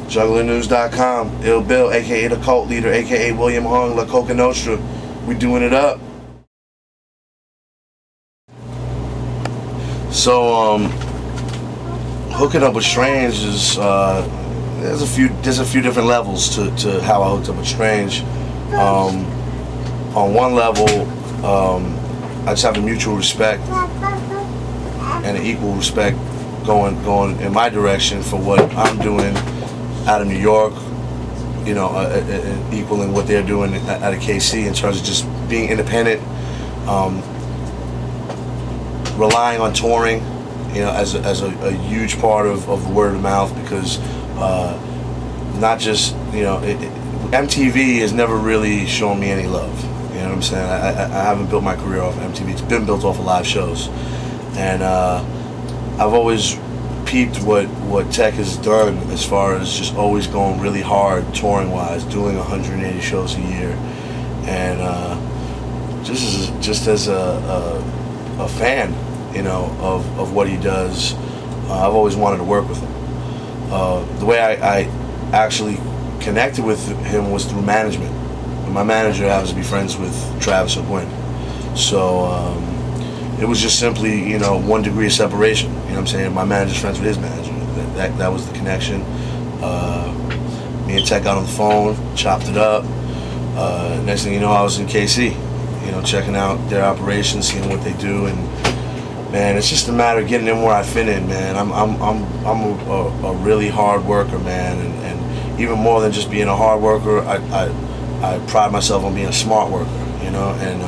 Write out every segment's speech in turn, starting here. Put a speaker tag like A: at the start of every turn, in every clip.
A: JugglerNews.com. Ill Bill, aka the cult leader, aka William Hung, La Coka Nostra. We doing it up. So hooking up with Strange is there's a few different levels to how I hooked up with Strange. On one level, I just have a mutual respect and an equal respect going in my direction for what I'm doing out of New York, you know, equaling what they're doing out of KC in terms of just being independent, relying on touring, you know, as a huge part of the word of mouth, because not just, you know, MTV has never really shown me any love. You know what I'm saying? I haven't built my career off MTV. It's been built off of live shows, and I've always peeped what Tech has done as far as just always going really hard touring wise, doing 180 shows a year, and just as a fan, you know, of what he does, I've always wanted to work with him. The way I actually connected with him was through management. My manager happens to be friends with Travis O'Quinn, so it was just simply, you know, 1 degree of separation. You know what I'm saying? My manager's friends with his manager. That was the connection. Me and Tech got on the phone, chopped it up. Next thing you know, I was in KC, you know, checking out their operations, seeing what they do, and man, it's just a matter of getting in where I fit in, man. I'm a really hard worker, man, and even more than just being a hard worker, I pride myself on being a smart worker, you know, and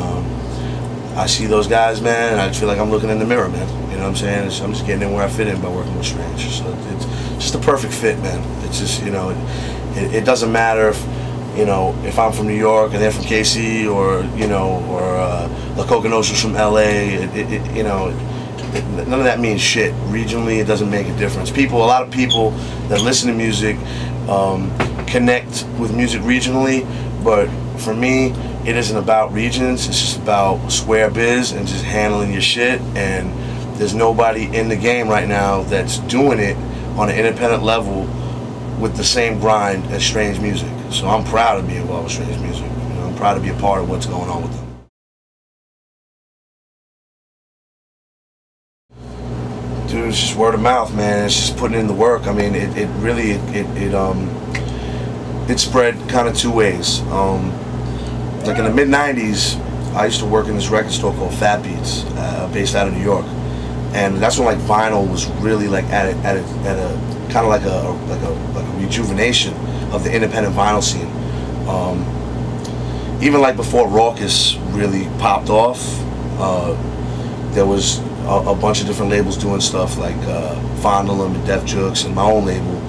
A: I see those guys, man, and I feel like I'm looking in the mirror, man. You know what I'm saying? I'm just getting in where I fit in by working with Strange. So it's just a perfect fit, man. It's just, you know, it doesn't matter if, you know, if I'm from New York and they're from KC, or, you know, or La Coka Nostra's from LA. You know, none of that means shit. Regionally, it doesn't make a difference. A lot of people that listen to music connect with music regionally, but for me, it isn't about regions. It's just about square biz and just handling your shit. And there's nobody in the game right now that's doing it on an independent level with the same grind as Strange Music. So I'm proud to be involved with Strange Music. You know, I'm proud to be a part of what's going on with them. Dude, it's just word of mouth, man. It's just putting in the work. I mean, it really spread kind of two ways. Like in the mid-90s, I used to work in this record store called Fat Beats, based out of New York, and that's when like vinyl was really like at a kind of like a rejuvenation of the independent vinyl scene. Even like before Raucous really popped off, there was a bunch of different labels doing stuff like Fondlem and Def Jux, and my own label,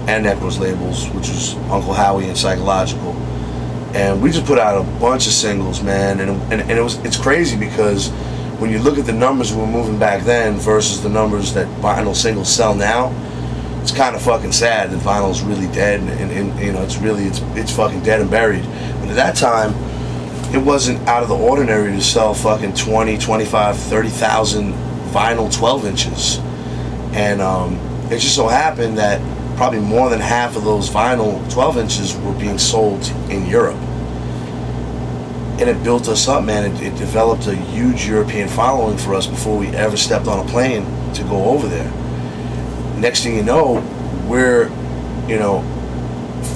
A: and Necro's labels, which was Uncle Howie and Psychological. And we just put out a bunch of singles, man, and it's crazy because when you look at the numbers we were moving back then versus the numbers that vinyl singles sell now, it's kind of fucking sad that vinyl's really dead, and you know, it's fucking dead and buried. But at that time, it wasn't out of the ordinary to sell fucking 20, 25, 30,000 vinyl 12 inches. And it just so happened that probably more than half of those vinyl 12 inches were being sold in Europe. And it built us up, man. It developed a huge European following for us before we ever stepped on a plane to go over there. Next thing you know, we're, you know,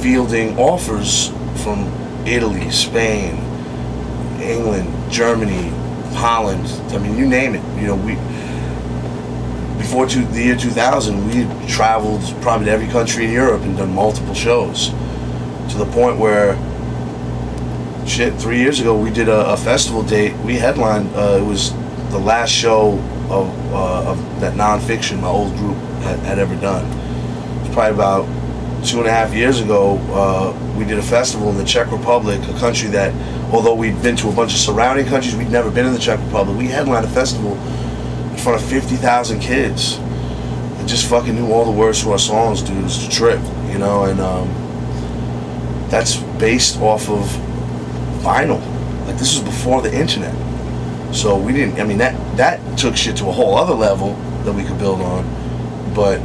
A: fielding offers from Italy, Spain, England, Germany, Holland. I mean, you name it. You know, before the year 2000, we had traveled probably to every country in Europe and done multiple shows, to the point where, shit, 3 years ago we did a festival date. We headlined. It was the last show of that Non Phixion, my old group, had ever done. It was probably about 2.5 years ago. We did a festival in the Czech Republic, a country that, although we'd been to a bunch of surrounding countries, we'd never been in the Czech Republic. We headlined a festival in front of 50,000 kids and just fucking knew all the words to our songs, dude. It was a trip, you know, and that's based off of vinyl. Like, this was before the internet. So we didn't, I mean, that took shit to a whole other level that we could build on. But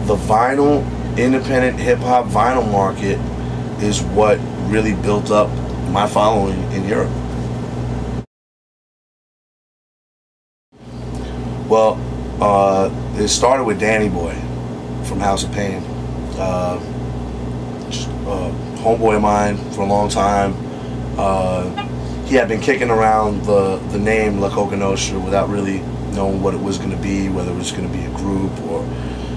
A: the vinyl independent hip-hop vinyl market is what really built up my following in Europe. Well, it started with Danny Boy from House of Pain. Just a homeboy of mine for a long time. He had been kicking around the name La Coka Nostra without really knowing what it was going to be, whether it was going to be a group or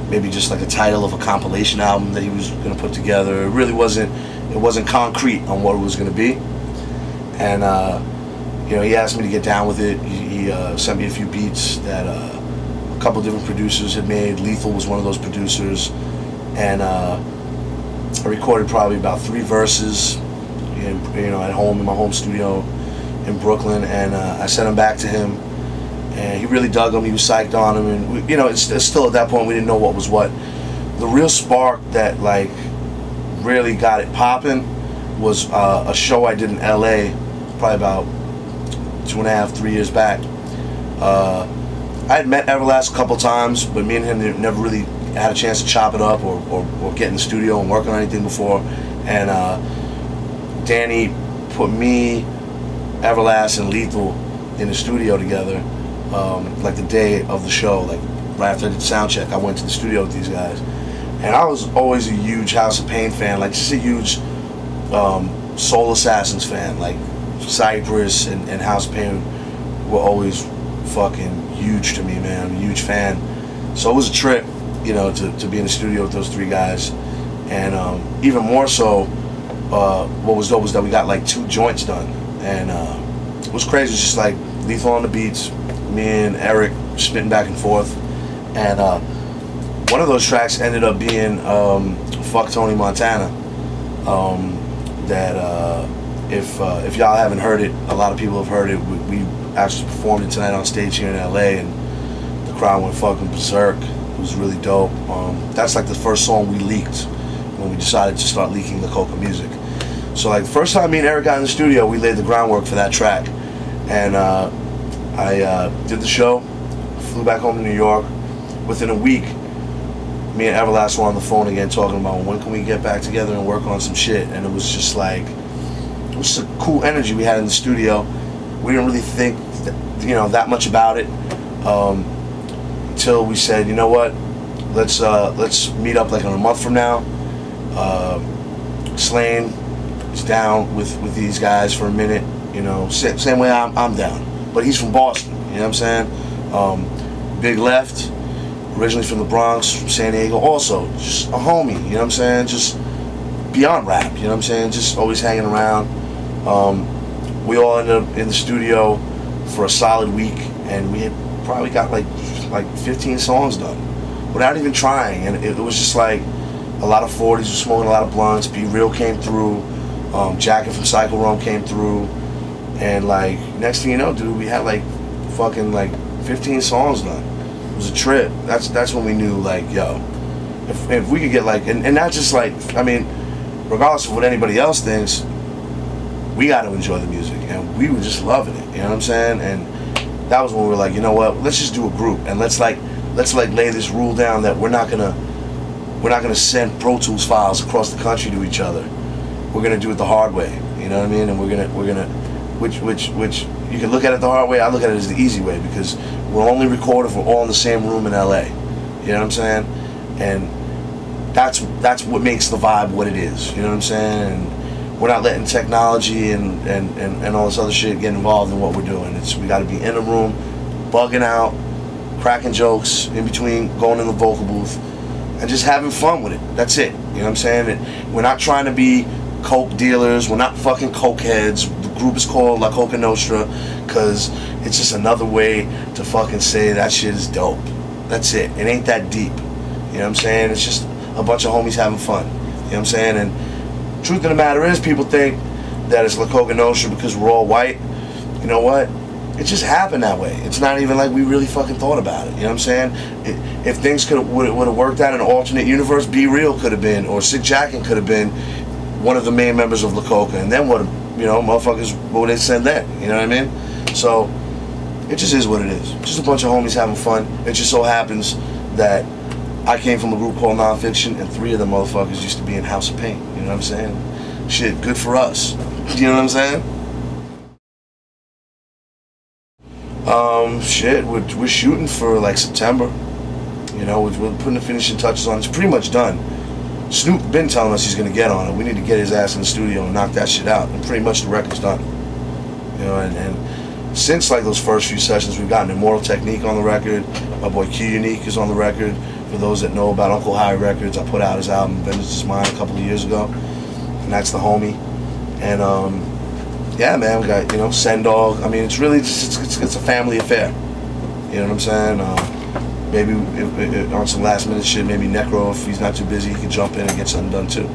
A: maybe just like a title of a compilation album that he was going to put together. It really wasn't concrete on what it was going to be. And you know, he asked me to get down with it. He sent me a few beats that a couple different producers had made. Lethal was one of those producers, and I recorded probably about 3 verses, at home in my home studio in Brooklyn, and I sent them back to him, and he really dug them. He was psyched on them, and it's still at that point we didn't know what was what. The real spark that like really got it popping was a show I did in LA probably about 2.5, 3 years back. I had met Everlast a couple times, but me and him never really had a chance to chop it up or get in the studio and work on anything before. And Danny put me, Everlast, and Lethal in the studio together, like the day of the show, like right after I did sound check. I went to the studio with these guys, and I was always a huge House of Pain fan, like just a huge Soul Assassins fan. Like Cypress and House of Pain were always fucking huge to me, man. I'm a huge fan. So it was a trip, to be in the studio with those 3 guys. And even more so, what was dope was that we got like 2 joints done. And it was crazy. It was just like Lethal on the beats, me and Eric spitting back and forth. And one of those tracks ended up being Fuck Tony Montana. If y'all haven't heard it, a lot of people have heard it. We actually performed it tonight on stage here in LA, and the crowd went fucking berserk. It was really dope. That's like the first song we leaked when we decided to start leaking the Coka music. So like the first time me and Eric got in the studio, we laid the groundwork for that track. And I did the show, flew back home to New York. Within a week, me and Everlast were on the phone again talking about when can we get back together and work on some shit. And it was just like, it was a cool energy we had in the studio. We didn't really think that much about it until we said, you know what, let's meet up like in a month from now. Slane is down with these guys for a minute, same way I'm down, but he's from Boston, you know what I'm saying? Big Left, originally from the Bronx, from San Diego, also just a homie, you know what I'm saying? Just beyond rap, you know what I'm saying? Just always hanging around. We all ended up in the studio for a solid week, and we had probably got like 15 songs done without even trying. And it was just like a lot of 40s, were smoking a lot of blunts. Be Real came through, Jacket from Cycle Rome came through, and like next thing you know, dude, we had like fucking like 15 songs done. It was a trip. That's when we knew, like, yo, if we could get like, and not just like, I mean, regardless of what anybody else thinks, we got to enjoy the music, and we were just loving it, you know what I'm saying? And that was when we were like, you know what, let's just do a group, and let's lay this rule down that we're not gonna send Pro Tools files across the country to each other. We're gonna do it the hard way, you know what I mean? And we're gonna which you can look at it the hard way. I look at it as the easy way, because we'll only record if we're all in the same room in LA, you know what I'm saying? And that's what makes the vibe what it is, you know what I'm saying? And we're not letting technology and all this other shit get involved in what we're doing. We got to be in a room, bugging out, cracking jokes in between, going in the vocal booth, and just having fun with it. That's it. You know what I'm saying? And we're not trying to be coke dealers. We're not fucking coke heads. The group is called La Coka Nostra because it's just another way to fucking say that shit is dope. That's it. It ain't that deep. You know what I'm saying? It's just a bunch of homies having fun. You know what I'm saying? And truth of the matter is, people think that it's La Coka Nostra because we're all white. You know what? It just happened that way. It's not even like we really fucking thought about it. You know what I'm saying? If things would have worked out in an alternate universe, Be Real could have been, or Sick Jackin could have been one of the main members of La Coka, and then what? Motherfuckers, what would they send then? You know what I mean? So it just is what it is. Just a bunch of homies having fun. It just so happens that I came from a group called Non Phixion, and 3 of them motherfuckers used to be in House of Pain. You know what I'm saying? Shit, good for us. You know what I'm saying? Shit, we're shooting for like September. You know, we're putting the finishing touches on. It's pretty much done. Snoop been telling us he's gonna get on it. We need to get his ass in the studio and knock that shit out. And pretty much the record's done. You know, and since like those first few sessions, we've gotten Immortal Technique on the record. My boy Q Unique is on the record. For those that know about Uncle High Records, I put out his album Vengeance Is Mine a couple of years ago, and that's the homie. And yeah, man, we got, you know, Send Dog. I mean, it's really just, it's a family affair. You know what I'm saying? Maybe on some last minute shit, maybe Necro, if he's not too busy, he can jump in and get something done too.